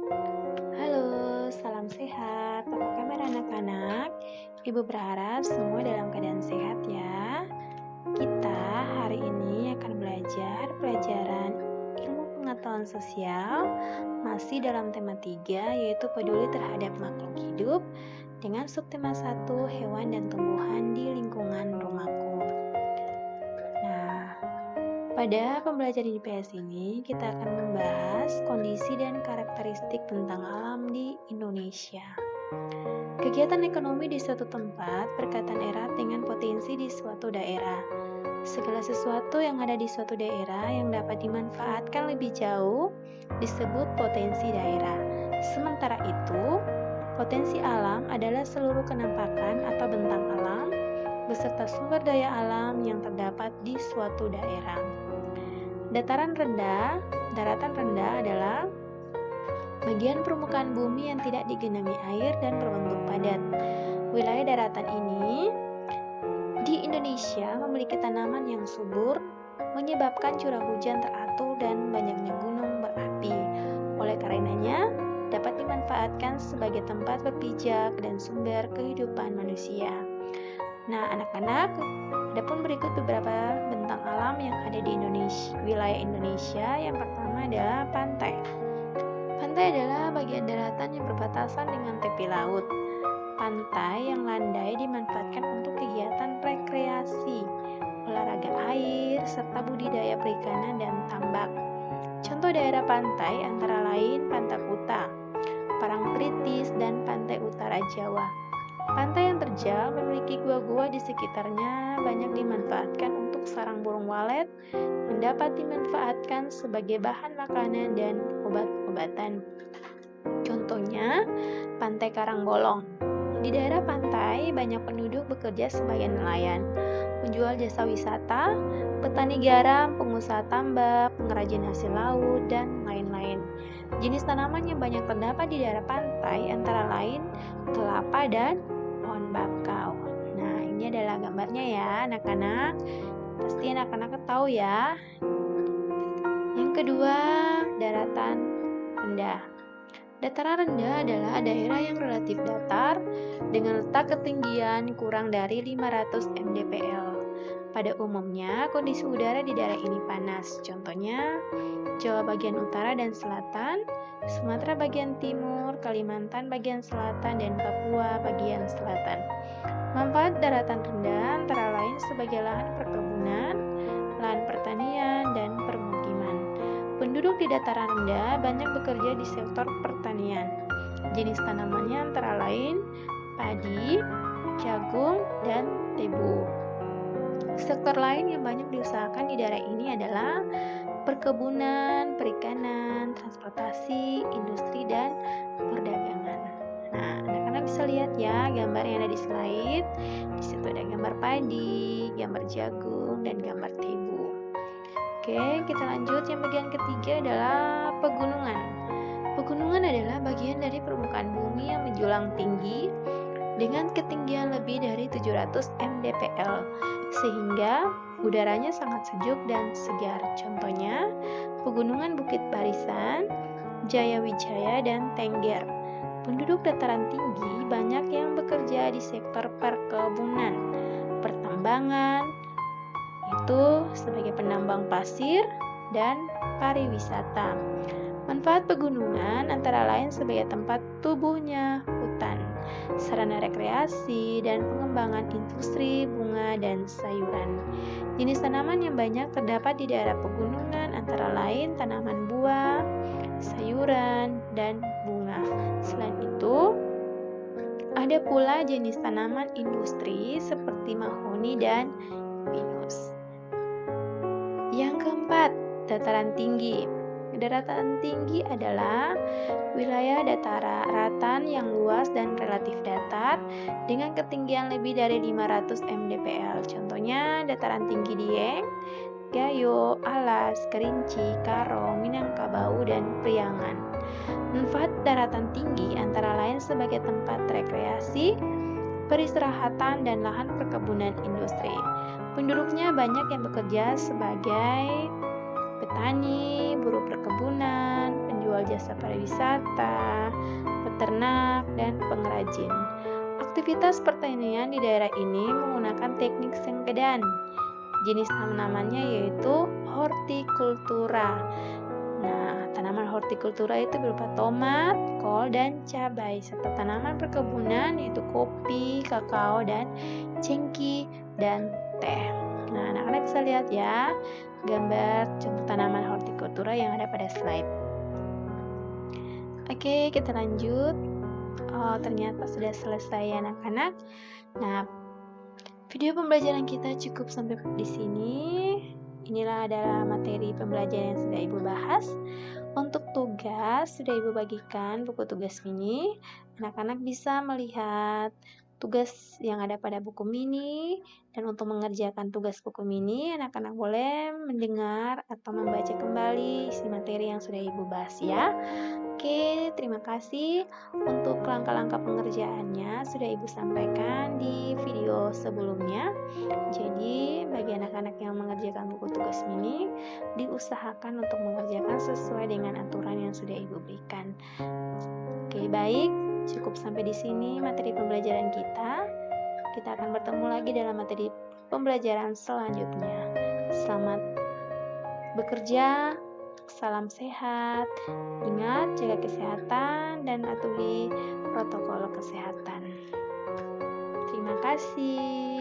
Halo, salam sehat. Apa kabar anak-anak? Ibu berharap semua dalam keadaan sehat ya. Kita hari ini akan belajar pelajaran ilmu pengetahuan sosial masih dalam tema 3 yaitu peduli terhadap makhluk hidup dengan subtema 1 hewan dan tumbuhan di lingkungan rumahku. Nah, pada pembelajaran IPS ini kita akan membahas kondisi dan karakteristik tentang alam di Indonesia. Kegiatan ekonomi di suatu tempat berkaitan erat dengan potensi di suatu daerah. Segala sesuatu yang ada di suatu daerah yang dapat dimanfaatkan lebih jauh disebut potensi daerah. Sementara itu, potensi alam adalah seluruh kenampakan atau bentang alam beserta sumber daya alam yang terdapat di suatu daerah. Daratan rendah adalah bagian permukaan bumi yang tidak digenangi air dan berbentuk padat. Wilayah daratan ini di Indonesia memiliki tanaman yang subur, menyebabkan curah hujan teratur dan banyaknya gunung berapi. Oleh karenanya, dapat dimanfaatkan sebagai tempat berpijak dan sumber kehidupan manusia. Nah, anak-anak, adapun berikut beberapa bentang alam yang ada di wilayah Indonesia. Yang pertama adalah pantai. Pantai adalah bagian daratan yang berbatasan dengan tepi laut. Pantai yang landai dimanfaatkan untuk kegiatan rekreasi, olahraga air, serta budidaya perikanan dan tambak. Contoh daerah pantai antara lain Pantai Kuta, Parangtritis, dan Pantai Utara Jawa. Pantai yang terjal memiliki gua-gua di sekitarnya banyak dimanfaatkan untuk sarang burung walet yang dapat dimanfaatkan sebagai bahan makanan dan obat-obatan. Contohnya, Pantai Karangbolong. Di daerah pantai, banyak penduduk bekerja sebagai nelayan, penjual jasa wisata, petani garam, pengusaha tambak, pengrajin hasil laut, dan lain-lain. Jenis tanaman yang banyak terdapat di daerah pantai antara lain kelapa dan pohon bakau. Nah, ini adalah gambarnya ya, anak-anak. Pasti anak-anak tahu ya. Yang kedua, daratan rendah. Dataran rendah adalah daerah yang relatif datar dengan letak ketinggian kurang dari 500 mdpl. Pada umumnya, kondisi udara di daerah ini panas. Contohnya, Jawa bagian utara dan selatan, Sumatera bagian timur, Kalimantan bagian selatan, dan Papua bagian selatan. Manfaat daratan rendah antara lain sebagai lahan perkebunan, lahan pertanian, dan permukiman. Penduduk di dataran rendah banyak bekerja di sektor pertanian. Jenis tanamannya antara lain padi, jagung, dan tebu. Sektor lain yang banyak diusahakan di daerah ini adalah perkebunan, perikanan, transportasi, industri, dan perdagangan. Nah, anak-anak bisa lihat ya gambar yang ada di slide. Di situ ada gambar padi, gambar jagung, dan gambar tebu. Oke, kita lanjut. Yang bagian ketiga adalah pegunungan. Pegunungan adalah bagian dari permukaan bumi yang menjulang tinggi dengan ketinggian lebih dari 700 mdpl, sehingga udaranya sangat sejuk dan segar. Contohnya, pegunungan Bukit Barisan, Jayawijaya, dan Tengger. Penduduk dataran tinggi banyak yang bekerja di sektor perkebunan, pertambangan, itu sebagai penambang pasir dan pariwisata. Manfaat pegunungan antara lain sebagai tempat tumbuhnya hutan, sarana rekreasi, dan pengembangan industri bunga dan sayuran. Jenis tanaman yang banyak terdapat di daerah pegunungan antara lain tanaman buah, sayuran, dan bunga. Selain itu, ada pula jenis tanaman industri seperti mahoni dan pinus. Yang keempat, dataran tinggi. Dataran tinggi adalah wilayah daratan yang luas dan relatif datar dengan ketinggian lebih dari 500 mdpl. Contohnya dataran tinggi Dieng, Gayo, Alas, Kerinci, Karo, Minangkabau, dan Priangan. Manfaat daratan tinggi antara lain sebagai tempat rekreasi, peristirahatan, dan lahan perkebunan industri. Penduduknya banyak yang bekerja sebagai petani, buruh perkebunan, penjual menjual jasa pariwisata, peternak, dan pengrajin. Aktivitas pertanian di daerah ini menggunakan teknik sengkedan. Jenis tanamannya yaitu hortikultura. Nah, tanaman hortikultura itu berupa tomat, kol, dan cabai, serta tanaman perkebunan yaitu kopi, kakao, dan cengkih, dan teh. Nah, anak-anak bisa lihat ya gambar contoh tanaman hortikultura yang ada pada slide. Oke, kita lanjut. Oh, ternyata sudah selesai anak-anak. Nah, video pembelajaran kita cukup sampai di sini. Inilah adalah materi pembelajaran yang sudah Ibu bahas. Untuk tugas, sudah Ibu bagikan buku tugas mini. Anak-anak bisa melihat tugas yang ada pada buku mini. Dan untuk mengerjakan tugas buku mini, anak-anak boleh mendengar atau membaca kembali isi materi yang sudah Ibu bahas ya. Oke, terima kasih. Untuk langkah-langkah pengerjaannya sudah Ibu sampaikan di video sebelumnya. Jadi, bagi anak-anak yang mengerjakan buku tugas mini, diusahakan untuk mengerjakan sesuai dengan aturan yang sudah Ibu berikan. Oke, baik. Cukup sampai di sini materi pembelajaran kita. Kita akan bertemu lagi dalam materi pembelajaran selanjutnya. Selamat bekerja. Salam sehat, ingat jaga kesehatan dan patuhi protokol kesehatan. Terima kasih.